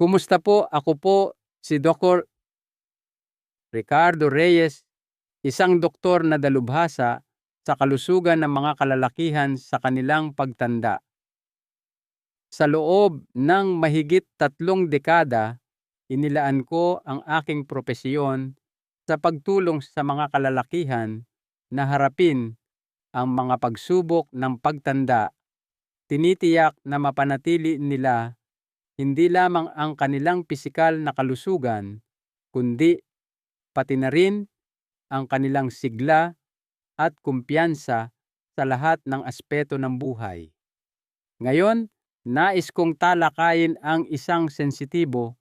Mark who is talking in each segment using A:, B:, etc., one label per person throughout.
A: Kumusta po? Ako po si Dr. Ricardo Reyes, isang doktor na dalubhasa sa kalusugan ng mga kalalakihan sa kanilang pagtanda. Sa loob ng mahigit 3 dekada, inilaan ko ang aking propesyon sa pagtulong sa mga kalalakihan na harapin ang mga pagsubok ng pagtanda. Tinitiyak na mapanatili nila hindi lamang ang kanilang pisikal na kalusugan, kundi pati na rin ang kanilang sigla at kumpiyansa sa lahat ng aspeto ng buhay. Ngayon, nais kong talakayin ang isang sensitibo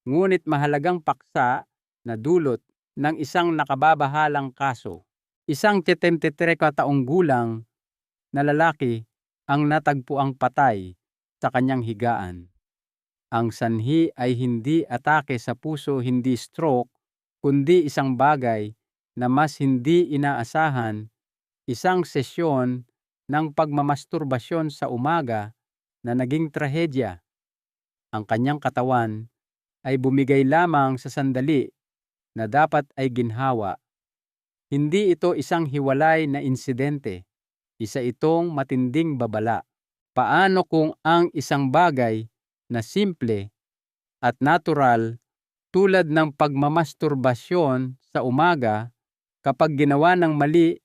A: ngunit mahalagang paksa na dulot ng isang nakababahalang kaso. Isang 73 taong gulang na lalaki ang natagpuang patay sa kanyang higaan. Ang sanhi ay hindi atake sa puso, hindi stroke, kundi isang bagay na mas hindi inaasahan, isang sesyon ng pagmamasturbasyon sa umaga na naging trahedya. Ang kanyang katawan ay bumigay lamang sa sandali na dapat ay ginhawa. Hindi ito isang hiwalay na insidente, isa itong matinding babala. Paano kung ang isang bagay na simple at natural tulad ng pagmamasturbasyon sa umaga, kapag ginawa ng mali,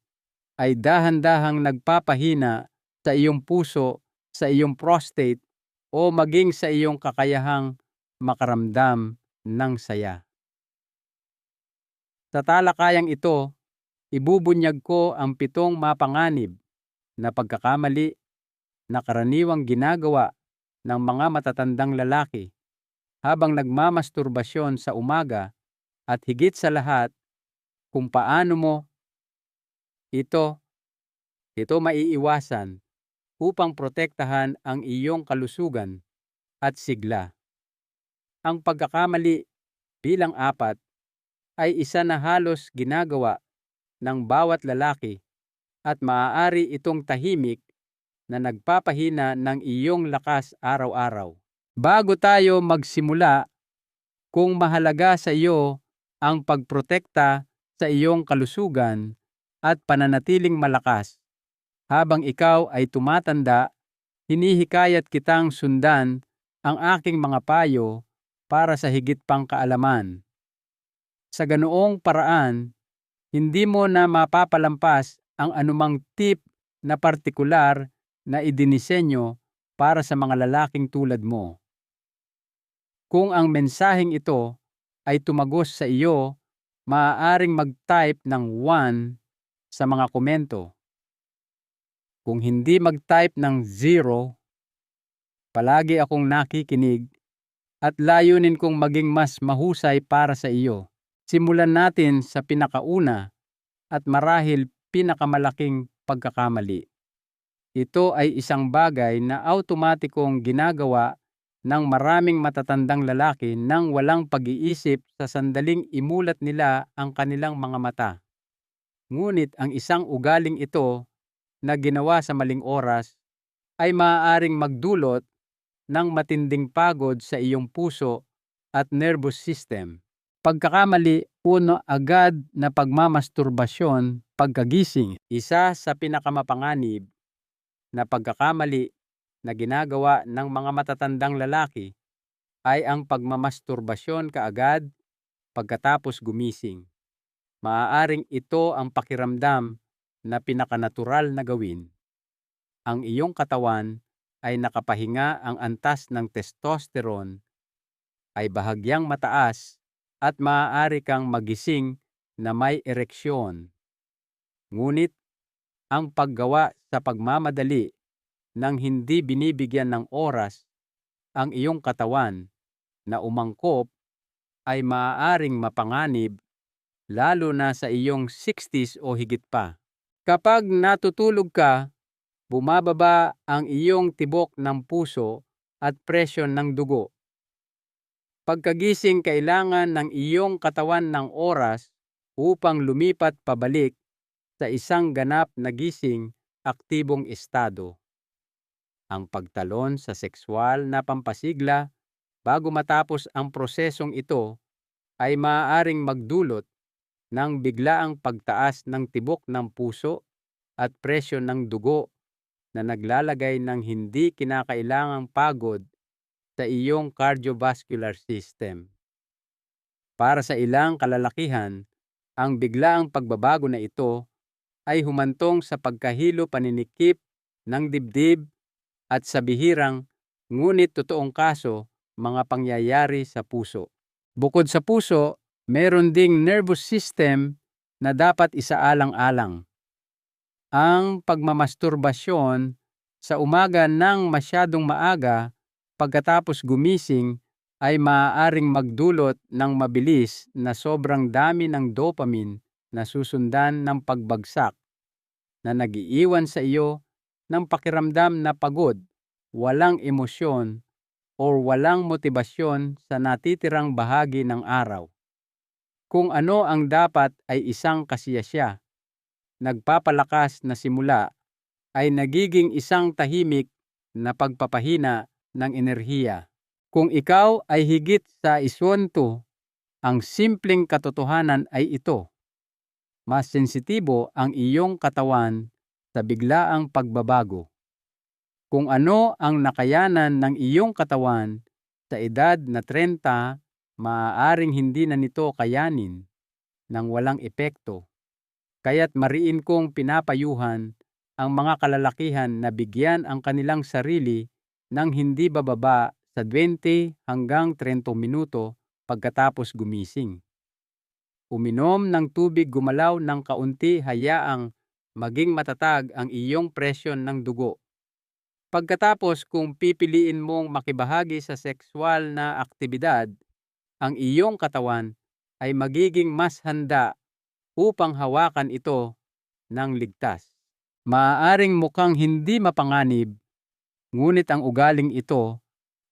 A: ay dahan-dahang nagpapahina sa iyong puso, sa iyong prostate, o maging sa iyong kakayahang makaramdam ng saya. Sa talakayang ito, ibubunyag ko ang 7 mapanganib na pagkakamali na karaniwang ginagawa ng mga matatandang lalaki habang nagmamasturbasyon sa umaga, at higit sa lahat, kung paano mo ito maiiwasan upang protektahan ang iyong kalusugan at sigla. Ang pagkakamali bilang 4 ay isa na halos ginagawa ng bawat lalaki at maaari itong tahimik na nagpapahina ng iyong lakas araw-araw. Bago tayo magsimula, kung mahalaga sa iyo ang pagprotekta sa iyong kalusugan at pananatiling malakas habang ikaw ay tumatanda, hinihikayat kitang sundan ang aking mga payo para sa higit pang kaalaman. Sa ganoong paraan, hindi mo na mapapalampas ang anumang tip na partikular na idinisenyo para sa mga lalaking tulad mo. Kung ang mensaheng ito ay tumagos sa iyo, maaaring mag-type ng 1 sa mga komento. Kung hindi mag-type ng 0, palagi akong nakikinig at layunin kong maging mas mahusay para sa iyo. Simulan natin sa pinakauna at marahil pinakamalaking pagkakamali. Ito ay isang bagay na automatikong ginagawa ng maraming matatandang lalaki nang walang pag-iisip sa sandaling imulat nila ang kanilang mga mata. Ngunit ang isang ugaling ito na ginawa sa maling oras ay maaaring magdulot ng matinding pagod sa iyong puso at nervous system. Pagkakamali, 1, agad na pagmamasturbasyon pagkagising. Isa sa pinakamapanganib na pagkakamali na ginagawa ng mga matatandang lalaki ay ang pagmamasturbasyon kaagad pagkatapos gumising. Maaaring ito ang pakiramdam na pinakanatural na gawin. Ang iyong katawan ay nakapahinga, ang antas ng testosterone ay bahagyang mataas at maaari kang magising na may ereksyon. Ngunit ang paggawa sa pagmamadali nang hindi binibigyan ng oras ang iyong katawan na umangkop ay maaaring mapanganib, lalo na sa iyong 60s o higit pa. Kapag natutulog ka, bumababa ang iyong tibok ng puso at presyon ng dugo. Pagkagising, kailangan ng iyong katawan ng oras upang lumipat pabalik sa isang ganap na gising, aktibong estado. Ang pagtalon sa sexual na pampasigla, bago matapos ang prosesong ito ay maaaring magdulot ng biglaang pagtaas ng tibok ng puso at presyon ng dugo na naglalagay ng hindi kinakailangang pagod sa iyong cardiovascular system. Para sa ilang kalalakihan, ang biglaang pagbabago na ito ay humantong sa pagkahilo paninikip ng dibdib at sa bihirang ngunit totoong kaso mga pangyayari sa puso. Bukod sa puso, meron ding nervous system na dapat isaalang-alang. Ang pagmamasturbasyon sa umaga ng masyadong maaga pagkatapos gumising ay maaaring magdulot ng mabilis na sobrang dami ng dopamine na susundan ng pagbagsak na nagiiwan sa iyo ng pakiramdam na pagod, walang emosyon, o walang motibasyon sa natitirang bahagi ng araw. Kung ano ang dapat ay isang kasiyasya, nagpapalakas na simula ay nagiging isang tahimik na pagpapahina ng enerhiya. Kung ikaw ay higit sa iswento, ang simpleng katotohanan ay ito. Mas sensitibo ang iyong katawan sa biglaang pagbabago. Kung ano ang nakayanan ng iyong katawan sa edad na 30, maaaring hindi na nito kayanin ng walang epekto. Kaya't mariin kong pinapayuhan ang mga kalalakihan na bigyan ang kanilang sarili ng hindi bababa sa 20 hanggang 30 minuto pagkatapos gumising. Uminom ng tubig, gumalaw ng kaunti, hayaang maging matatag ang iyong presyon ng dugo. Pagkatapos, kung pipiliin mong makibahagi sa sexual na aktibidad, ang iyong katawan ay magiging mas handa upang hawakan ito ng ligtas. Maaaring mukhang hindi mapanganib, ngunit ang ugaling ito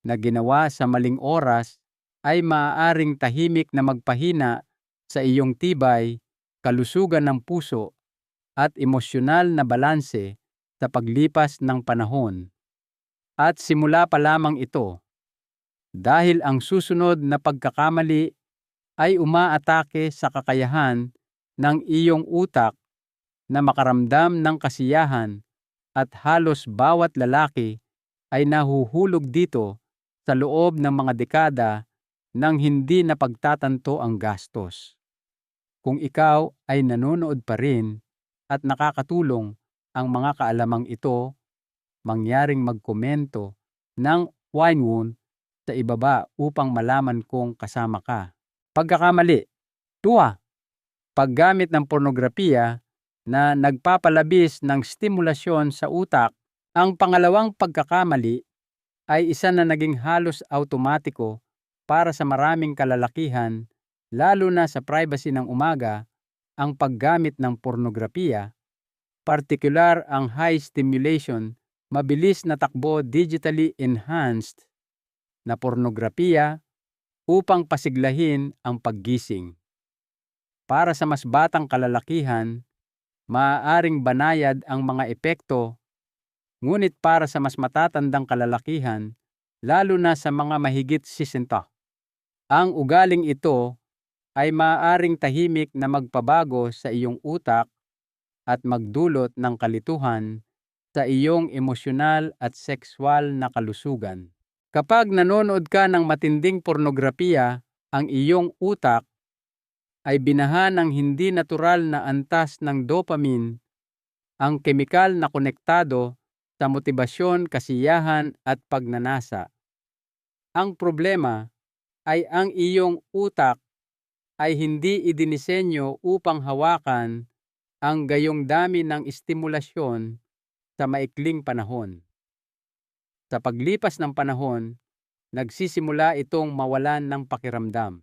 A: na ginawa sa maling oras ay maaaring tahimik na magpahina sa iyong tibay, kalusugan ng puso, at emosyonal na balanse sa paglipas ng panahon. At simula pa lamang ito, dahil ang susunod na pagkakamali ay umaatake sa kakayahan ng iyong utak na makaramdam ng kasiyahan, at halos bawat lalaki ay nahuhulog dito sa loob ng mga dekada nang hindi napagtatanto ang gastos. Kung ikaw ay nanonood pa rin at nakakatulong ang mga kaalamang ito, mangyaring magkomento ng wine wound sa ibaba upang malaman kong kasama ka. Pagkakamali. 2. Paggamit ng pornografiya na nagpapalabis ng stimulasyon sa utak. Ang pangalawang pagkakamali ay isa na naging halos automatiko para sa maraming kalalakihan, lalo na sa privacy ng umaga, ang paggamit ng pornografiya, partikular ang high stimulation, mabilis na takbo, digitally enhanced na pornografiya upang pasiglahin ang paggising. Para sa mas batang kalalakihan, maaaring banayad ang mga epekto, ngunit para sa mas matatandang kalalakihan, lalo na sa mga mahigit 60, ang ugaling ito ay maaaring tahimik na magpabago sa iyong utak at magdulot ng kalituhan sa iyong emosyonal at sexual na kalusugan. Kapag nanonood ka ng matinding pornografiya, ang iyong utak ay binaha ng hindi natural na antas ng dopamine, ang kemikal na konektado sa motibasyon, kasiyahan at pagnanasa. Ang problema ay ang iyong utak ay hindi idinisenyo upang hawakan ang gayong dami ng estimulasyon sa maikling panahon. Sa paglipas ng panahon, nagsisimula itong mawalan ng pakiramdam.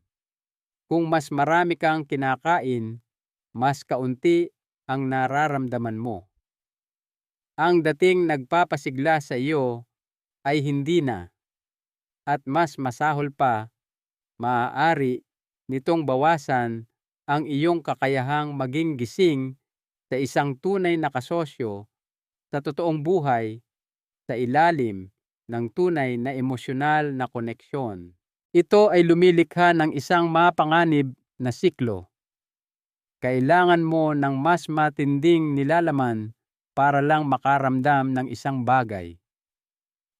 A: Kung mas marami kang kinakain, mas kaunti ang nararamdaman mo. Ang dating nagpapasigla sa iyo ay hindi na, at mas masahol pa, maaari nitong bawasan ang iyong kakayahang maging gising sa isang tunay na kasosyo sa totoong buhay sa ilalim ng tunay na emosyonal na koneksyon. Ito ay lumilikha ng isang mapanganib na siklo. Kailangan mo ng mas matinding nilalaman para lang makaramdam ng isang bagay.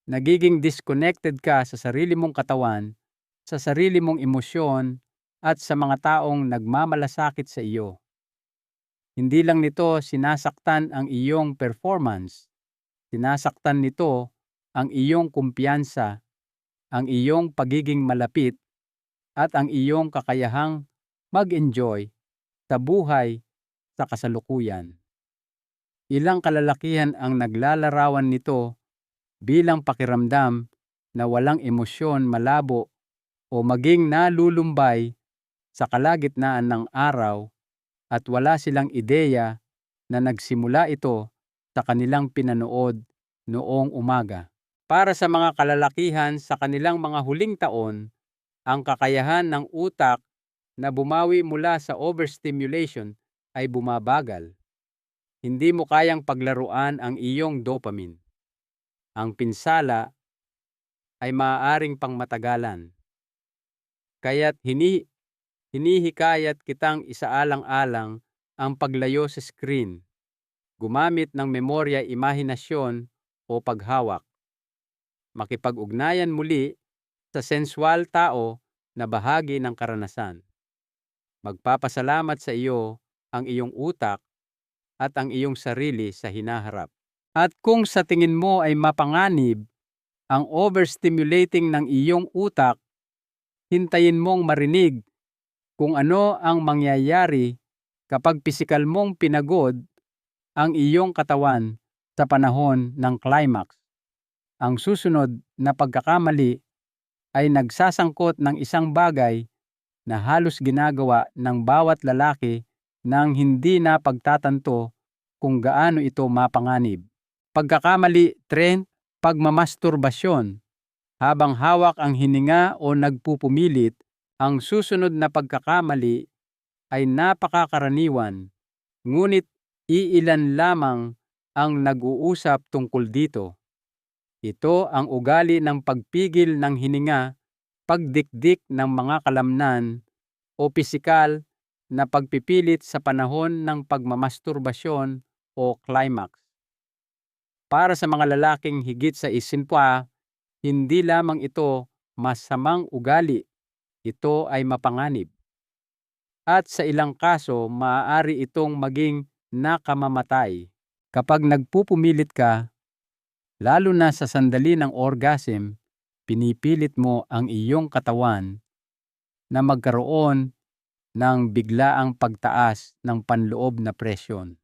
A: Nagiging disconnected ka sa sarili mong katawan, sa sarili mong emosyon, at sa mga taong nagmamalasakit sa iyo. Hindi lang nito sinasaktan ang iyong performance, sinasaktan nito ang iyong kumpiyansa, ang iyong pagiging malapit, at ang iyong kakayahang mag-enjoy sa buhay sa kasalukuyan. Ilang kalalakihan ang naglalarawan nito bilang pakiramdam na walang emosyon, malabo, o maging nalulumbay sa kalagitnaan ng araw at wala silang ideya na nagsimula ito sa kanilang pinanood noong umaga. Para sa mga kalalakihan sa kanilang mga huling taon, ang kakayahan ng utak na bumawi mula sa overstimulation ay bumabagal. Hindi mo kayang paglaruan ang iyong dopamine. Ang pinsala ay maaaring pangmatagalan. Kaya't hinihikayat kitang isaalang-alang ang paglayo sa screen, gumamit ng memorya, imahinasyon o paghawak. Makipag-ugnayan muli sa sensual tao na bahagi ng karanasan. Magpapasalamat sa iyo ang iyong utak at ang iyong sarili sa hinaharap. At kung sa tingin mo ay mapanganib ang overstimulating ng iyong utak, hintayin mong marinig kung ano ang mangyayari kapag pisikal mong pinagod ang iyong katawan sa panahon ng climax. Ang susunod na pagkakamali ay nagsasangkot ng isang bagay na halos ginagawa ng bawat lalaki nang hindi na pagtatanto kung gaano ito mapanganib. Pagkakamali 3, pagmamasturbasyon. Habang hawak ang hininga o nagpupumilit, ang susunod na pagkakamali ay napakakaraniwan, ngunit iilan lamang ang nag-uusap tungkol dito. Ito ang ugali ng pagpigil ng hininga, pagdikdik ng mga kalamnan, o pisikal na pagpipilit sa panahon ng pagmamasturbasyon o climax. Para sa mga lalaking higit sa 50, hindi lamang ito masamang ugali, ito ay mapanganib. At sa ilang kaso, maaari itong maging nakamamatay. Kapag nagpupumilit ka, lalo na sa sandali ng orgasm, pinipilit mo ang iyong katawan na magkaroon ng biglaang pagtaas ng panloob na presyon.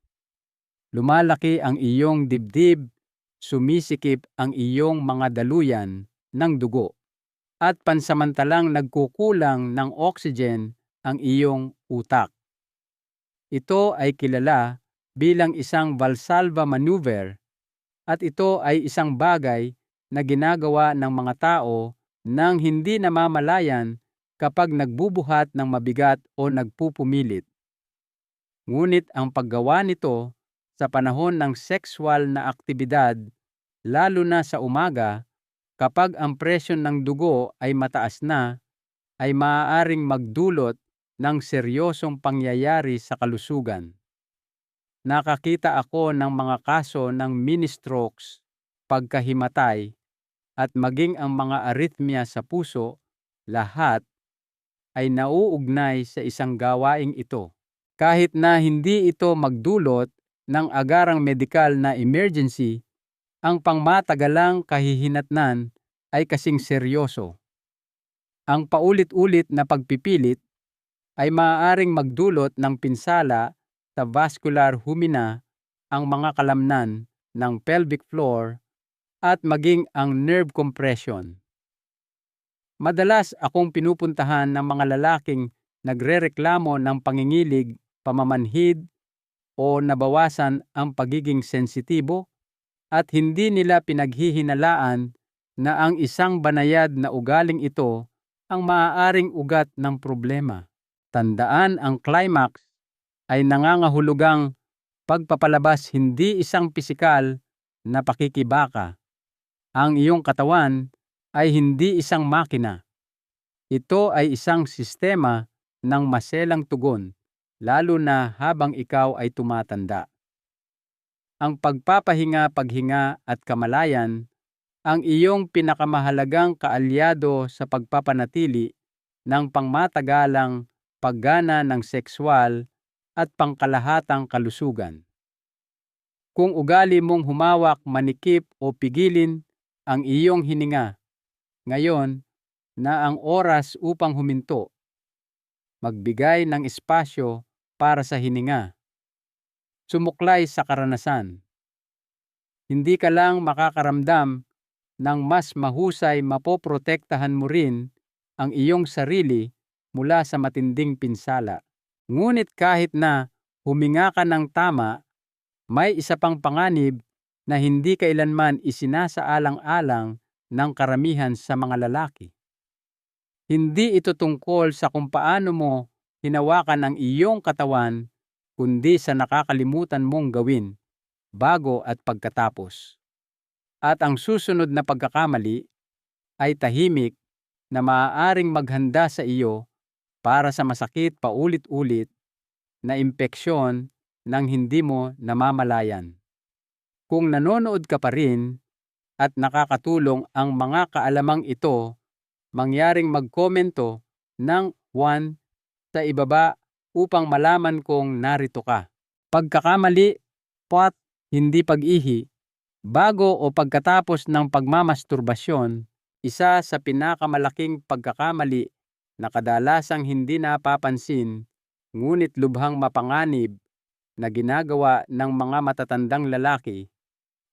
A: Lumalaki ang iyong dibdib, sumisikip ang iyong mga daluyan ng dugo, at pansamantalang nagkukulang ng oxygen ang iyong utak. Ito ay kilala bilang isang Valsalva maneuver, at ito ay isang bagay na ginagawa ng mga tao nang hindi namamalayan kapag nagbubuhat ng mabigat o nagpupumilit. Ngunit ang paggawa nito sa panahon ng sexual na aktibidad, lalo na sa umaga, kapag ang presyon ng dugo ay mataas na, ay maaaring magdulot ng seryosong pangyayari sa kalusugan. Nakakita ako ng mga kaso ng mini-strokes, pagkahimatay, at maging ang mga arrhythmia sa puso, lahat ay nauugnay sa isang gawaing ito. Kahit na hindi ito magdulot ng agarang medikal na emergency, ang pangmatagalang kahihinatnan ay kasing seryoso. Ang paulit-ulit na pagpipilit ay maaaring magdulot ng pinsala sa vascular humina, ang mga kalamnan ng pelvic floor, at maging ang nerve compression. Madalas akong pinupuntahan ng mga lalaking nagrereklamo ng pangingilig, pamamanhid, o nabawasan ang pagiging sensitibo, at hindi nila pinaghihinalaan na ang isang banayad na ugaling ito ang maaaring ugat ng problema. Tandaan, ang climax ay nangangahulugang pagpapalabas, hindi isang pisikal na pakikibaka. Ang iyong katawan ay hindi isang makina. Ito ay isang sistema ng maselang tugon, lalo na habang ikaw ay tumatanda. Ang pagpapahinga-paghinga at kamalayan ang iyong pinakamahalagang kaalyado sa pagpapanatili ng pangmatagalang paggana ng sekswal at pangkalahatang kalusugan. Kung ugali mong humawak, manikip o pigilin ang iyong hininga, ngayon na ang oras upang huminto, magbigay ng espasyo para sa hininga. Sumuklay sa karanasan. Hindi ka lang makakaramdam ng mas mahusay, mapoprotektahan mo rin ang iyong sarili mula sa matinding pinsala. Ngunit kahit na huminga ka ng tama, may isa pang panganib na hindi kailanman isinasaalang-alang ng karamihan sa mga lalaki. Hindi ito tungkol sa kung paano mo hinawakan ang iyong katawan, kundi sa nakakalimutan mong gawin bago at pagkatapos. At ang susunod na pagkakamali ay tahimik na maaaring maghanda sa iyo para sa masakit paulit-ulit na impeksyon nang hindi mo namamalayan. Kung nanonood ka pa rin at nakakatulong ang mga kaalamang ito, mangyaring magkomento ng 1 sa ibaba upang malaman kong narito ka. Pagkakamali, pot, hindi pag-ihi, bago o pagkatapos ng pagmamasturbasyon, isa sa pinakamalaking pagkakamali na kadalasang hindi napapansin ngunit lubhang mapanganib na ginagawa ng mga matatandang lalaki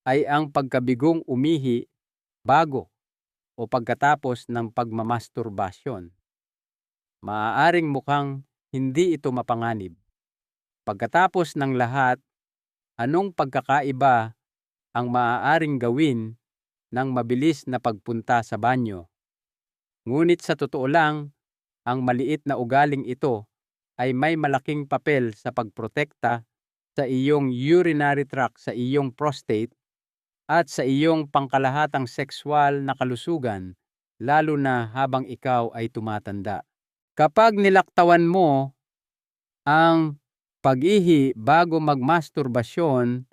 A: ay ang pagkabigong umihi bago o pagkatapos ng pagmamasturbasyon. Maaaring mukhang hindi ito mapanganib. Pagkatapos ng lahat, anong pagkakaiba ang maaaring gawin ng mabilis na pagpunta sa banyo? Ngunit sa totoo lang, ang maliit na ugaling ito ay may malaking papel sa pagprotekta sa iyong urinary tract, sa iyong prostate, at sa iyong pangkalahatang sekswal na kalusugan, lalo na habang ikaw ay tumatanda. Kapag nilaktawan mo ang pag-ihi bago magmasturbasyon,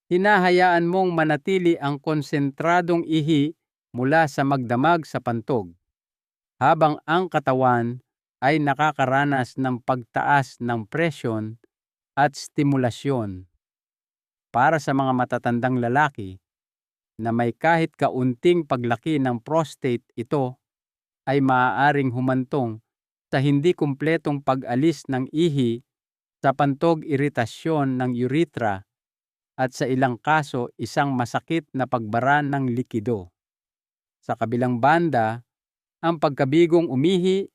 A: hinahayaan mong manatili ang konsentradong ihi mula sa magdamag sa pantog, habang ang katawan ay nakakaranas ng pagtaas ng presyon at stimulasyon. Para sa mga matatandang lalaki na may kahit kaunting paglaki ng prostate, ito ay maaaring humantong sa hindi kumpletong pag-alis ng ihi, sa pantog, iritasyon ng urethra, at sa ilang kaso isang masakit na pagbara ng likido. Sa kabilang banda, ang pagkabigong umihi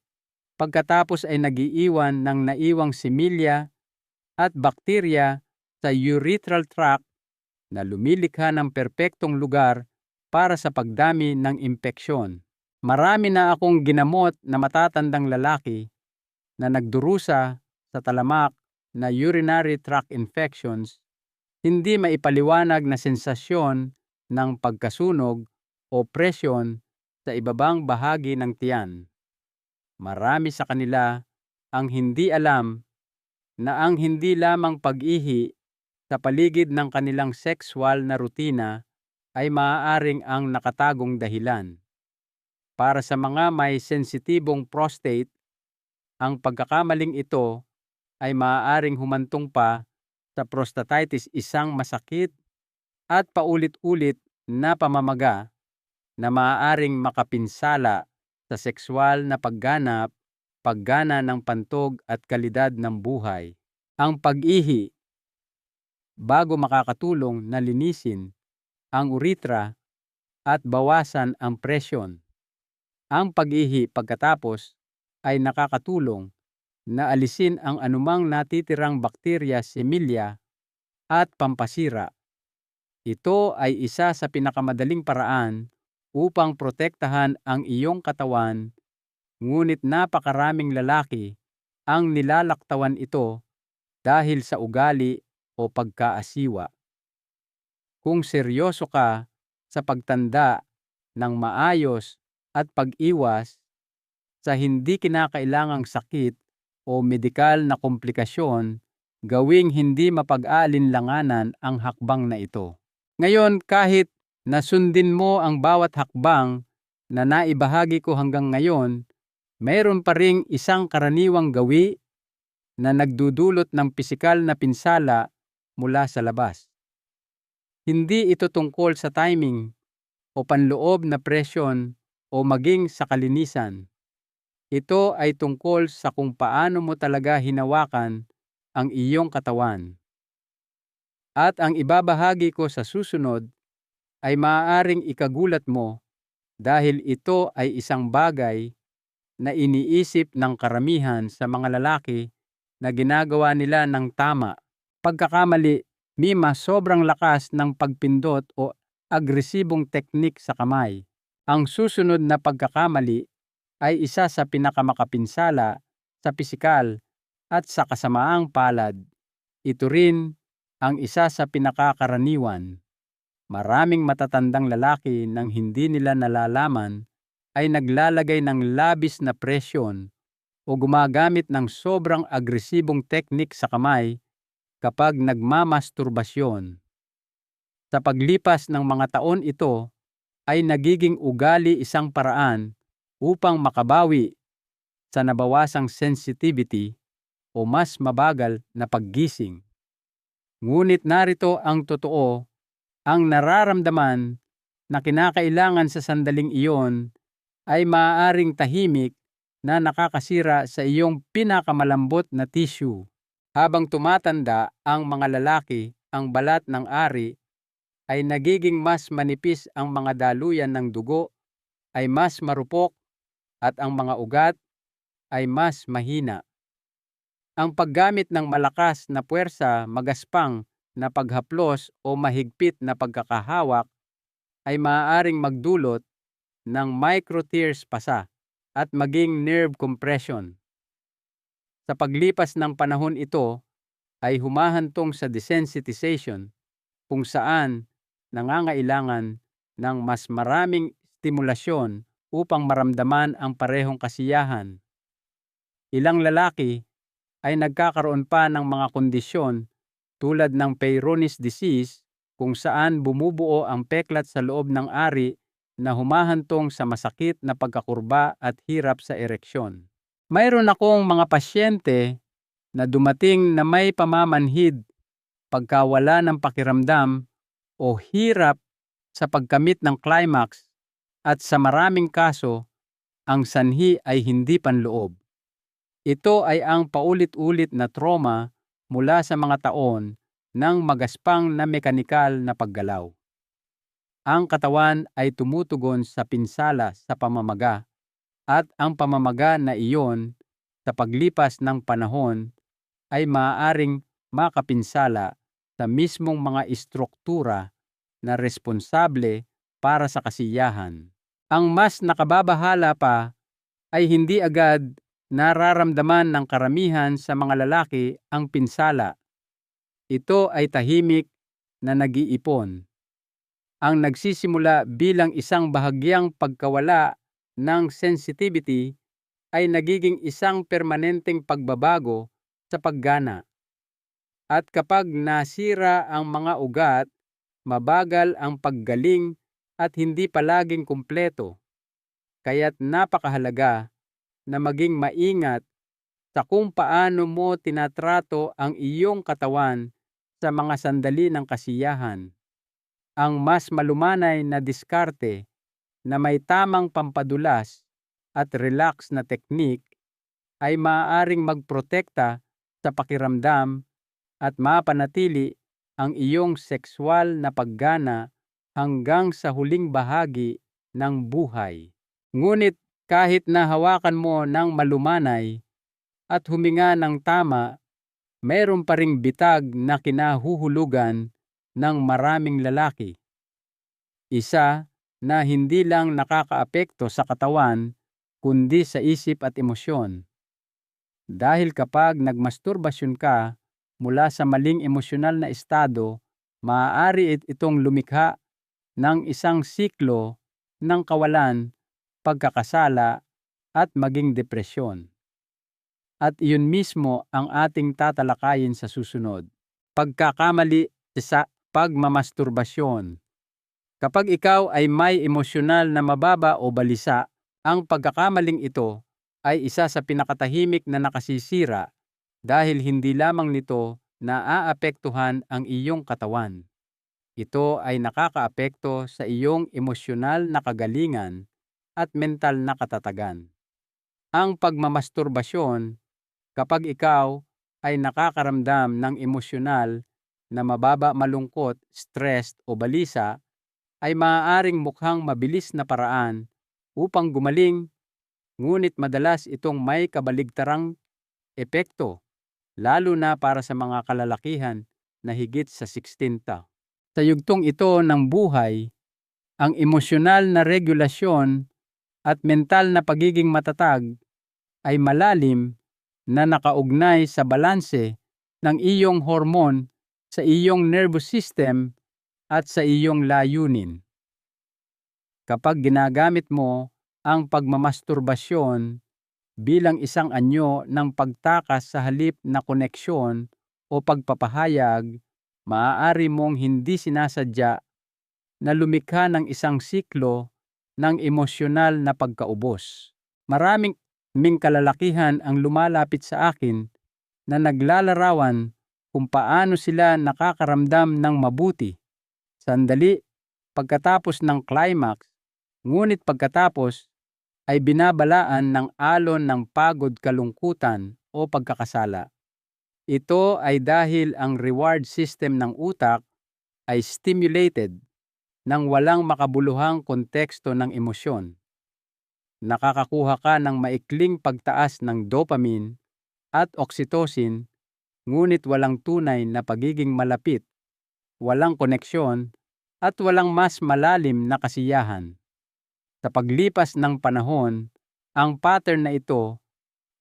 A: pagkatapos ay nagiiwan ng naiwang similya at bakterya sa urethral tract na lumilikha ng perpektong lugar para sa pagdami ng impeksyon. Marami na akong ginamot na matatandang lalaki na nagdurusa sa talamak na urinary tract infections, hindi maipaliwanag na sensasyon ng pagkasunog o presyon sa ibabang bahagi ng tiyan. Marami sa kanila ang hindi alam na ang hindi lamang pag-ihi sa paligid ng kanilang sekswal na rutina ay maaaring ang nakatagong dahilan. Para sa mga may sensitibong prostate, ang pagkakamaling ito ay maaaring humantong pa sa prostatitis, isang masakit at paulit-ulit na pamamaga na maaaring makapinsala sa sekswal na pagganap, paggana ng pantog at kalidad ng buhay. Ang pag-ihi bago makakatulong na linisin ang urethra at bawasan ang presyon. Ang pag-ihi pagkatapos ay nakakatulong na alisin ang anumang natitirang bakterya, similya at pampasira. Ito ay isa sa pinakamadaling paraan upang protektahan ang iyong katawan, ngunit napakaraming lalaki ang nilalaktawan ito dahil sa ugali o pagkaasiwa. Kung seryoso ka sa pagtanda ng maayos at pag-iwas sa hindi kinakailangang sakit o medikal na komplikasyon, gawing hindi mapag-aalinlanganan ang hakbang na ito. Ngayon, kahit nasundin mo ang bawat hakbang na naibahagi ko hanggang ngayon, mayroon pa ring isang karaniwang gawi na nagdudulot ng pisikal na pinsala mula sa labas. Hindi ito tungkol sa timing o panloob na presyon o maging sa kalinisan. Ito ay tungkol sa kung paano mo talaga hinawakan ang iyong katawan. At ang ibabahagi ko sa susunod ay maaaring ikagulat mo dahil ito ay isang bagay na iniisip ng karamihan sa mga lalaki na ginagawa nila ng tama. Pagkakamali, Mima, sobrang lakas ng pagpindot o agresibong teknik sa kamay. Ang susunod na pagkakamali ay isa sa pinakamakapinsala sa pisikal at sa kasamaang palad. Ito rin ang isa sa pinakakaraniwan. Maraming matatandang lalaki nang hindi nila nalalaman ay naglalagay ng labis na presyon o gumagamit ng sobrang agresibong teknik sa kamay kapag nagmamasturbasyon. Sa paglipas ng mga taon ito ay nagiging ugali isang paraan upang makabawi sa nabawasang sensitivity o mas mabagal na paggising. Ngunit narito ang totoo, ang nararamdaman na kinakailangan sa sandaling iyon ay maaaring tahimik na nakakasira sa iyong pinakamalambot na tissue. Habang tumatanda ang mga lalaki, ang balat ng ari ay nagiging mas manipis, ang mga daluyan ng dugo ay mas marupok at ang mga ugat ay mas mahina. Ang paggamit ng malakas na puwersa, magaspang na paghaplos o mahigpit na pagkakahawak ay maaaring magdulot ng micro-tears pasa at maging nerve compression. Sa paglipas ng panahon ito ay humahantong sa desensitization kung saan nangangailangan ng mas maraming stimulasyon upang maramdaman ang parehong kasiyahan. Ilang lalaki ay nagkakaroon pa ng mga kondisyon tulad ng Peyronie's disease kung saan bumubuo ang peklat sa loob ng ari na humahantong sa masakit na pagkakurba at hirap sa ereksyon. Mayroon akong mga pasyente na dumating na may pamamanhid, pagkawala ng pakiramdam o hirap sa pagkamit ng climax, at sa maraming kaso, ang sanhi ay hindi panloob. Ito ay ang paulit-ulit na trauma mula sa mga taon ng magaspang na mekanikal na paggalaw. Ang katawan ay tumutugon sa pinsala sa pamamaga, at ang pamamaga na iyon sa paglipas ng panahon ay maaaring makapinsala sa mismong mga istruktura na responsable para sa kasiyahan. Ang mas nakababahala pa ay hindi agad nararamdaman ng karamihan sa mga lalaki ang pinsala. Ito ay tahimik na nag-iipon. Ang nagsisimula bilang isang bahagyang pagkawala ng sensitivity ay nagiging isang permanenteng pagbabago sa paggana. At kapag nasira ang mga ugat, mabagal ang paggaling at hindi palaging kumpleto. Kaya't napakahalaga na maging maingat sa kung paano mo tinatrato ang iyong katawan sa mga sandali ng kasiyahan. Ang mas malumanay na diskarte na may tamang pampadulas at relax na teknik ay maaaring magprotekta sa pakiramdam at mapanatili ang iyong sexual na paggana hanggang sa huling bahagi ng buhay. Ngunit kahit na hawakan mo ng malumanay at huminga ng tama, mayroon pa ring bitag na kinahuhulugan ng maraming lalaki. Isa na hindi lang nakakaapekto sa katawan kundi sa isip at emosyon. Dahil kapag nagmasturbasyon ka mula sa maling emosyonal na estado, maaari itong lumikha ng isang siklo ng kawalan, pagkakasala at maging depresyon. At iyon mismo ang ating tatalakayin sa susunod. Pagkakamali sa pagmamasturbasyon. Kapag ikaw ay may emosyonal na mababa o balisa, ang pagkakamaling ito ay isa sa pinakatahimik na nakasisira dahil hindi lamang nito naaapektuhan ang iyong katawan. Ito ay nakakaapekto sa iyong emosyonal na kagalingan at mental na katatagan. Ang pagmamasturbasyon, kapag ikaw ay nakakaramdam ng emosyonal na mababa, malungkot, stressed o balisa, ay maaaring mukhang mabilis na paraan upang gumaling, ngunit madalas itong may kabaligtarang epekto, lalo na para sa mga kalalakihan na higit sa 16 ta. Sa yugtong ito ng buhay, ang emosyonal na regulasyon at mental na pagiging matatag ay malalim na nakaugnay sa balanse ng iyong hormon, sa iyong nervous system at sa iyong layunin. Kapag ginagamit mo ang pagmamasturbasyon bilang isang anyo ng pagtakas sa halip na koneksyon o pagpapahayag, maaari mong hindi sinasadya na lumikha ng isang siklo ng emosyonal na pagkaubos. Maraming kalalakihan ang lumalapit sa akin na naglalarawan kung paano sila nakakaramdam ng mabuti sandali pagkatapos ng climax, ngunit pagkatapos ay binabalaan ng alon ng pagod, kalungkutan o pagkakasala. Ito ay dahil ang reward system ng utak ay stimulated ng walang makabuluhang konteksto ng emosyon. Nakakakuha ka ng maikling pagtaas ng dopamine at oxytocin, ngunit walang tunay na pagiging malapit, walang koneksyon, at walang mas malalim na kasiyahan. Sa paglipas ng panahon, ang pattern na ito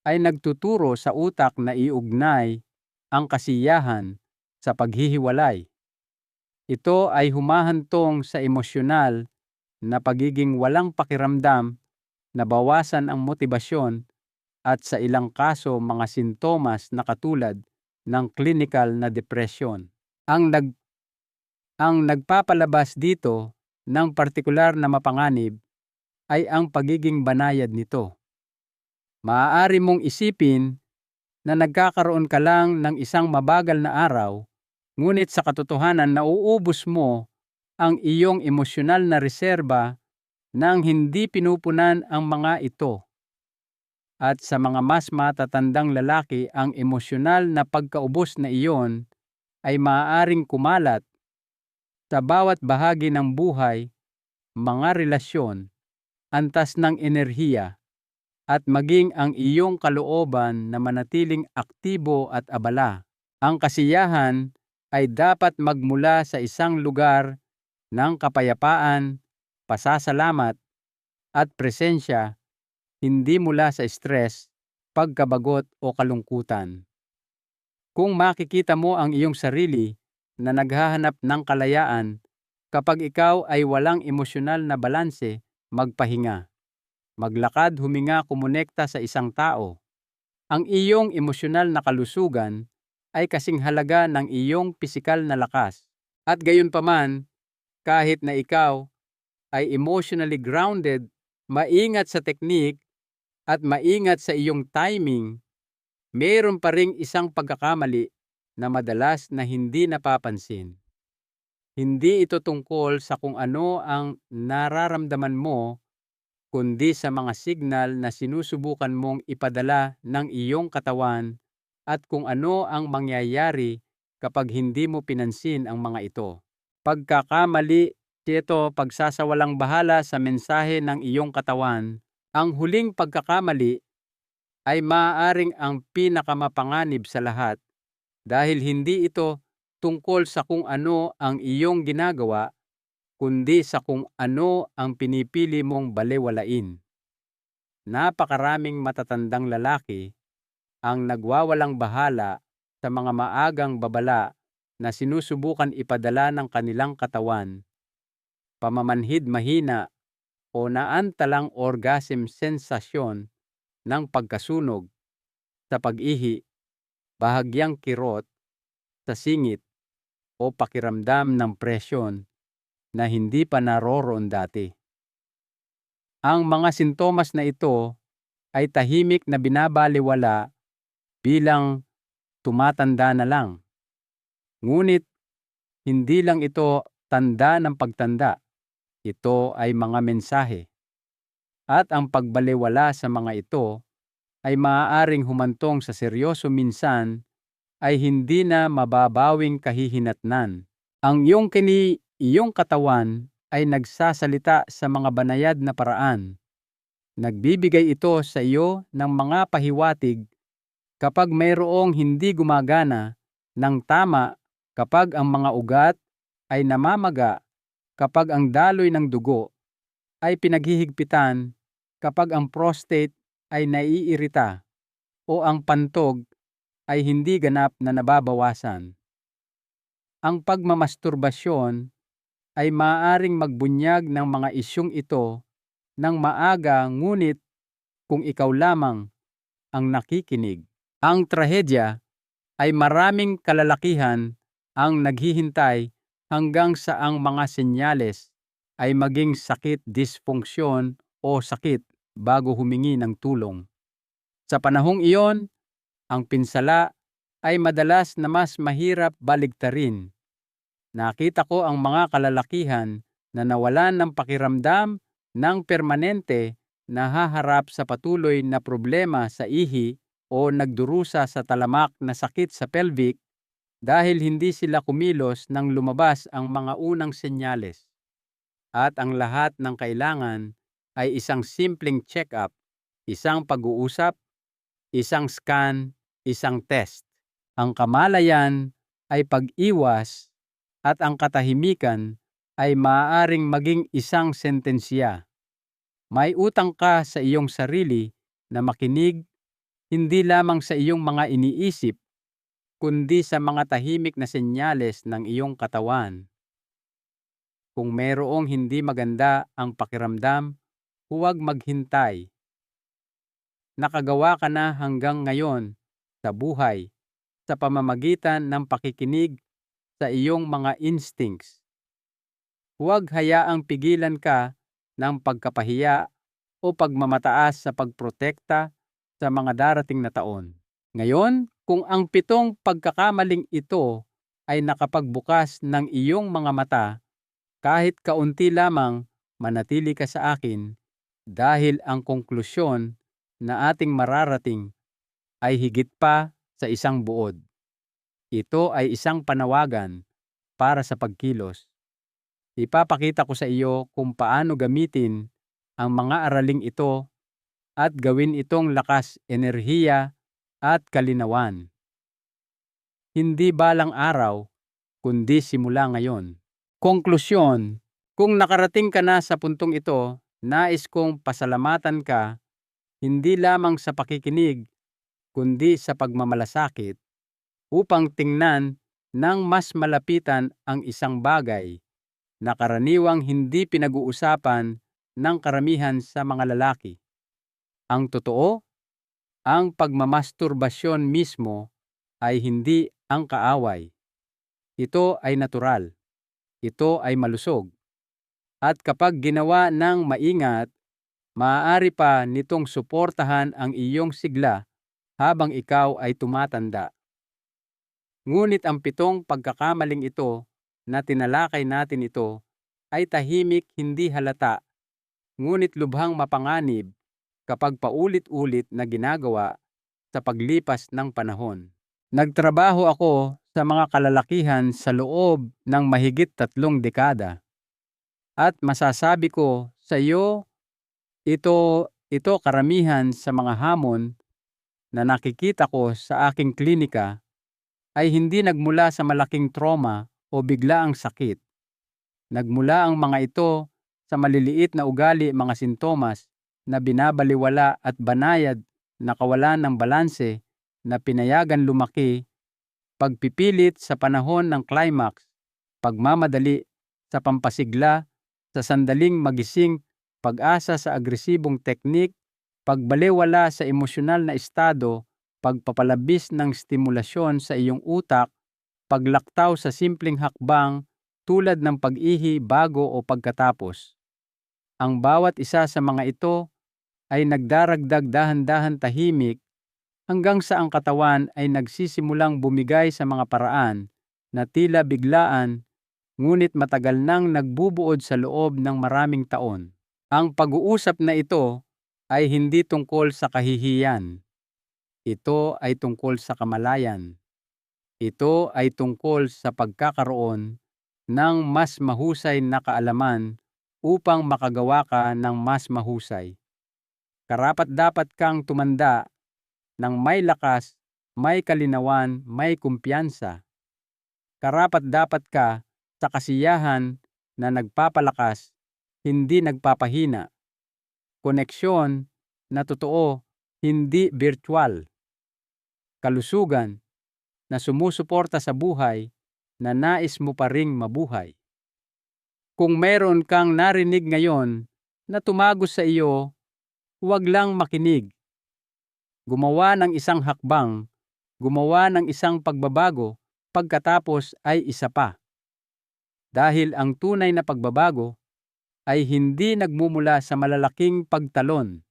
A: ay nagtuturo sa utak na iugnay ang kasiyahan sa paghihiwalay. Ito ay humahantong sa emosyonal na pagiging walang pakiramdam, nabawasan ang motibasyon, at sa ilang kaso mga sintomas na katulad ng clinical na depression. Ang nagpapalabas dito ng partikular na mapanganib ay ang pagiging banayad nito. Maaari mong isipin na nagkakaroon ka lang ng isang mabagal na araw, ngunit sa katotohanan nauubos mo ang iyong emosyonal na reserba nang hindi pinupunan ang mga ito. At sa mga mas matatandang lalaki, ang emosyonal na pagkaubos na iyon ay maaaring kumalat sa bawat bahagi ng buhay, mga relasyon, antas ng enerhiya, at maging ang iyong kalooban na manatiling aktibo at abala. Ang kasiyahan ay dapat magmula sa isang lugar ng kapayapaan, pasasalamat, at presensya, hindi mula sa stress, pagkabagot o kalungkutan. Kung makikita mo ang iyong sarili na naghahanap ng kalayaan, kapag ikaw ay walang emosyonal na balanse, magpahinga. Maglakad, huminga, kumonekta sa isang tao. Ang iyong emosyonal na kalusugan ay kasing halaga ng iyong pisikal na lakas. At gayunpaman, kahit na ikaw ay emotionally grounded, maingat sa teknik at maingat sa iyong timing, mayroon pa ring isang pagkakamali na madalas na hindi napapansin. Hindi ito tungkol sa kung ano ang nararamdaman mo, kundi sa mga signal na sinusubukan mong ipadala ng iyong katawan at kung ano ang mangyayari kapag hindi mo pinansin ang mga ito. Pagkakamali ito, pagsasawalang bahala sa mensahe ng iyong katawan. Ang huling pagkakamali ay maaaring ang pinakamapanganib sa lahat dahil hindi ito tungkol sa kung ano ang iyong ginagawa, kundi sa kung ano ang pinipili mong balewalain. Napakaraming matatandang lalaki ang nagwawalang bahala sa mga maagang babala na sinusubukan ipadala ng kanilang katawan, pamamanhid mahina o naantalang orgasm sensasyon ng pagkasunog sa pag-ihi, bahagyang kirot sa singit o pakiramdam ng presyon na hindi pa naroroon dati. Ang mga sintomas na ito ay tahimik na binabalewala bilang tumatanda na lang. Ngunit hindi lang ito tanda ng pagtanda. Ito ay mga mensahe. At ang pagbalewala sa mga ito ay maaaring humantong sa seryoso, minsan ay hindi na mababawing kahihinatnan. Ang iyong katawan ay nagsasalita sa mga banayad na paraan. Nagbibigay ito sa iyo ng mga pahiwatig kapag mayroong hindi gumagana ng tama, kapag ang mga ugat ay namamaga, kapag ang daloy ng dugo ay pinaghihigpitan, kapag ang prostate ay naiirita o ang pantog ay hindi ganap na nababawasan. Ang pagmamasturbasyon ay maaaring magbunyag ng mga isyung ito ng maaga, ngunit kung ikaw lamang ang nakikinig. Ang trahedya ay maraming kalalakihan ang naghihintay hanggang sa ang mga senyales ay maging sakit, disfunksyon o sakit bago humingi ng tulong. Sa panahong iyon, ang pinsala ay madalas na mas mahirap baligtarin. Nakita ko ang mga kalalakihan na nawalan ng pakiramdam ng permanente, na haharap sa patuloy na problema sa ihi o nagdurusa sa talamak na sakit sa pelvic dahil hindi sila kumilos nang lumabas ang mga unang senyales. At ang lahat ng kailangan ay isang simpleng check-up, isang pag-uusap, isang scan, isang test. Ang kamalayan ay pag-iwas at ang katahimikan ay maaaring maging isang sentensya. May utang ka sa iyong sarili na makinig hindi lamang sa iyong mga iniisip, kundi sa mga tahimik na senyales ng iyong katawan. Kung mayroong hindi maganda ang pakiramdam, huwag maghintay. Nakagawa ka na hanggang ngayon sa buhay sa pamamagitan ng pakikinig sa iyong mga instincts. Huwag hayaang pigilan ka ng pagkapahiya o pagmamataas sa pagprotekta sa mga darating na taon. Ngayon, kung ang 7 pagkakamaling ito ay nakapagbukas ng iyong mga mata, kahit kaunti lamang, manatili ka sa akin, dahil ang konklusyon na ating mararating ay higit pa sa isang buod. Ito ay isang panawagan para sa pagkilos. Ipapakita ko sa iyo kung paano gamitin ang mga araling ito at gawin itong lakas, enerhiya at kalinawan. Hindi balang araw, kundi simula ngayon. Konklusyon: kung nakarating ka na sa puntong ito, nais kong pasalamatan ka hindi lamang sa pakikinig, kundi sa pagmamalasakit upang tingnan ng mas malapitan ang isang bagay na karaniwang hindi pinag-uusapan ng karamihan sa mga lalaki. Ang totoo, ang pagmamasturbasyon mismo ay hindi ang kaaway. Ito ay natural. Ito ay malusog. At kapag ginawa ng maingat, maaari pa nitong suportahan ang iyong sigla habang ikaw ay tumatanda. Ngunit ang 7 pagkakamaling ito na tinalakay natin ito ay tahimik, hindi halata, ngunit lubhang mapanganib kapag paulit-ulit na ginagawa sa paglipas ng panahon. Nagtrabaho ako sa mga kalalakihan sa loob ng mahigit 3 dekada. At masasabi ko sa iyo, ito karamihan sa mga hamon na nakikita ko sa aking klinika ay hindi nagmula sa malaking trauma o biglaang sakit. Nagmula ang mga ito sa maliliit na ugali, mga sintomas na binabaliwala at banayad na kawalan ng balanse na pinayagan lumaki, pagpipilit sa panahon ng climax, pagmamadali sa pampasigla, sa sandaling magising, pag-asa sa agresibong teknik, pagbalewala sa emosyonal na estado, pagpapalabis ng stimulasyon sa iyong utak, paglaktaw sa simpleng hakbang tulad ng pag-ihi bago o pagkatapos. Ang bawat isa sa mga ito ay nagdaragdag dahan-dahan tahimik hanggang sa ang katawan ay nagsisimulang bumigay sa mga paraan na tila biglaan ngunit matagal nang nagbubuod sa loob ng maraming taon. Ang pag-uusap na ito ay hindi tungkol sa kahihiyan. Ito ay tungkol sa kamalayan. Ito ay tungkol sa pagkakaroon ng mas mahusay na kaalaman upang makagawa ka ng mas mahusay. Karapat-dapat kang tumanda ng may lakas, may kalinawan, may kumpiyansa. Karapat-dapat ka sa kasiyahan na nagpapalakas, hindi nagpapahina. Koneksyon na totoo, hindi virtual. Kalusugan na sumusuporta sa buhay na nais mo pa ring mabuhay. Kung meron kang narinig ngayon na tumagos sa iyo, huwag lang makinig. Gumawa ng isang hakbang, gumawa ng isang pagbabago, pagkatapos ay isa pa. Dahil ang tunay na pagbabago ay hindi nagmumula sa malalaking pagtalon.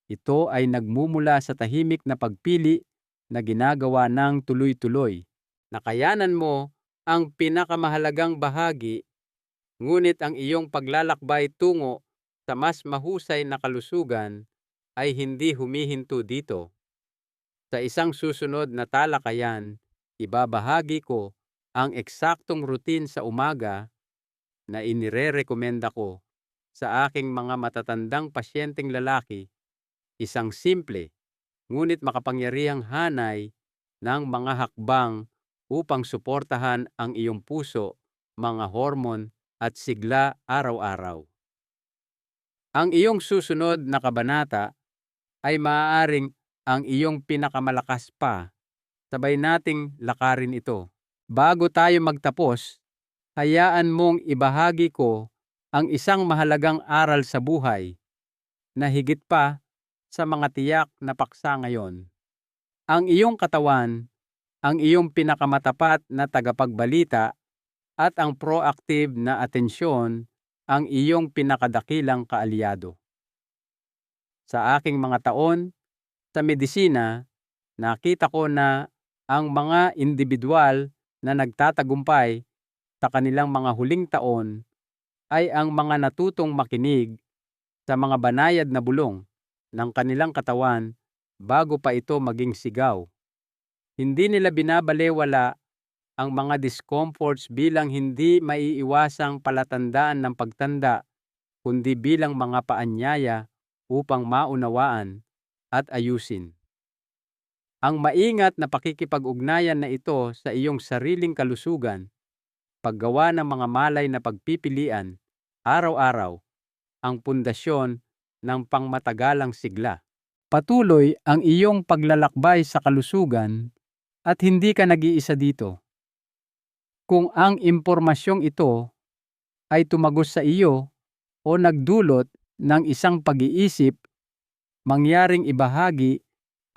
A: Ito ay nagmumula sa tahimik na pagpili na ginagawa ng tuloy-tuloy. Nakayanan mo ang pinakamahalagang bahagi, ngunit ang iyong paglalakbay tungo sa mas mahusay na kalusugan ay hindi humihinto dito. Sa isang susunod na talakayan, ibabahagi ko ang eksaktong routine sa umaga na inirerekomenda ko sa aking mga matatandang pasyenteng lalaki, isang simple ngunit makapangyarihang hanay ng mga hakbang upang suportahan ang iyong puso, mga hormon at sigla araw-araw. Ang iyong susunod na kabanata ay maaaring ang iyong pinakamalakas pa. Sabay nating lakarin ito. Bago tayo magtapos, hayaan mong ibahagi ko ang isang mahalagang aral sa buhay na higit pa sa mga tiyak na paksa ngayon. Ang iyong katawan, ang iyong pinakamatapat na tagapagbalita at ang proactive na atensyon ang iyong pinakadakilang kaalyado. Sa aking mga taon sa medisina, nakita ko na ang mga individual na nagtatagumpay sa kanilang mga huling taon ay ang mga natutong makinig sa mga banayad na bulong ng kanilang katawan bago pa ito maging sigaw. Hindi nila binabalewala ang mga discomforts bilang hindi maiiwasang palatandaan ng pagtanda, kundi bilang mga paanyaya upang maunawaan at ayusin. Ang maingat na pakikipag-ugnayan na ito sa iyong sariling kalusugan, paggawa ng mga malay na pagpipilian, araw-araw, ang pundasyon ng pangmatagalang sigla. Patuloy ang iyong paglalakbay sa kalusugan at hindi ka nag-iisa dito. Kung ang impormasyong ito ay tumagos sa iyo o nagdulot ng isang pag-iisip, mangyaring ibahagi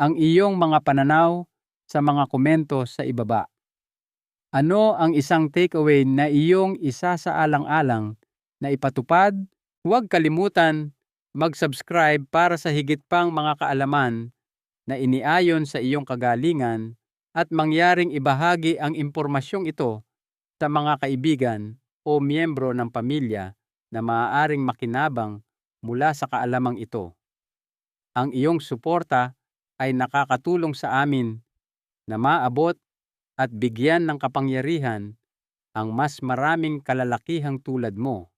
A: ang iyong mga pananaw sa mga komento sa ibaba. Ano ang isang takeaway na iyong isasaalang-alang na ipatupad? Huwag kalimutan mag-subscribe para sa higit pang mga kaalaman na iniayon sa iyong kagalingan at mangyaring ibahagi ang impormasyong ito sa mga kaibigan o miyembro ng pamilya na maaaring makinabang mula sa kaalamang ito. Ang iyong suporta ay nakakatulong sa amin na maabot at bigyan ng kapangyarihan ang mas maraming kalalakihang tulad mo.